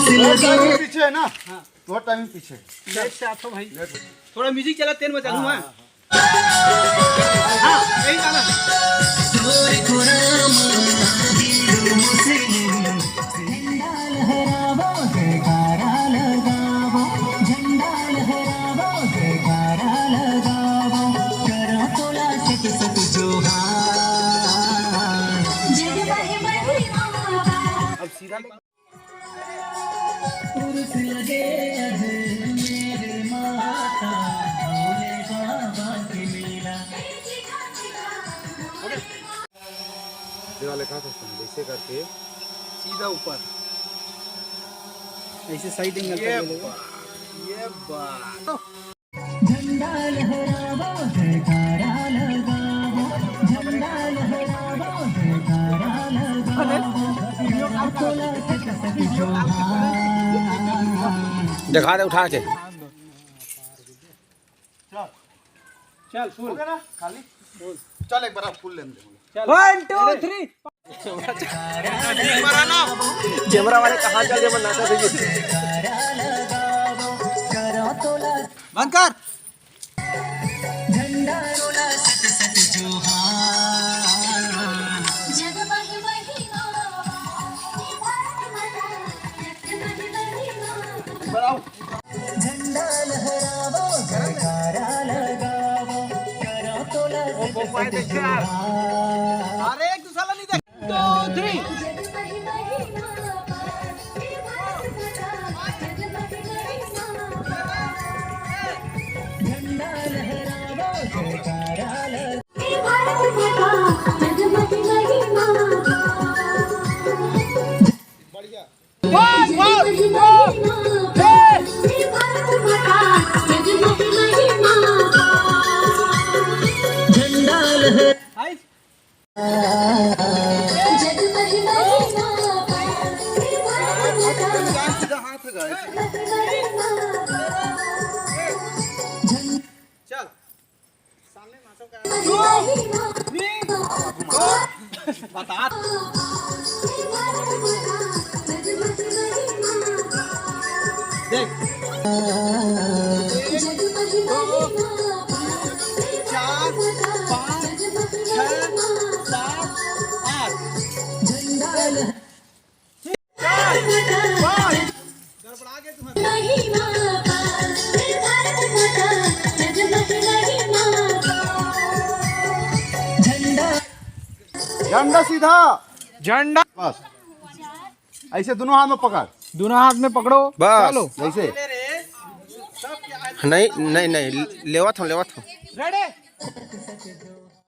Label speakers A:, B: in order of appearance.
A: पीछे है ना। हाँ बहुत टाइम पीछे
B: लेट से आप भाई थोड़ा म्यूजिक चला तेल में चालू है। यही गाना अब सीधा
A: लिखा सकते हैं जैसे करके
B: सीधा ऊपर ऐसे साइड एंगल पे ये बात
C: झंडा लहरावो जयकारा लगावो झंडा लहरावो जयकारा लगावो
D: दिखा दे उठा के।
B: चल फुल
A: हो गया ना खाली चल एक बार फुल लेने दे
B: 1 2 3
D: कैमरा वाले कहाँ चल गए नाचा दीजिए।
B: बंद कर
C: झंडा रोला सत सत जोहार जग महिमा
A: बढ़ाओ
C: झंडा लहरावो जयकारा लगावो करो तोला सत सत जोहार।
B: अरे एक दूसरा नहीं देख 2 3
C: झंडा लहरावो जयकारा झंडा लहर
A: हाथ गए
B: चल सामने नाचो का बता देख 4 5 6 7 8
C: झंडा लहर
B: गड़बड़ा गए
C: झंडा
A: झंडा सीधा
B: झंडा
A: बस ऐसे दोनों हाथ में पकड़
B: दोनों हाथ में पकड़ो
D: बस
B: चलो
A: ऐसे
D: नहीं नहीं नहीं लेवा था
B: रेडी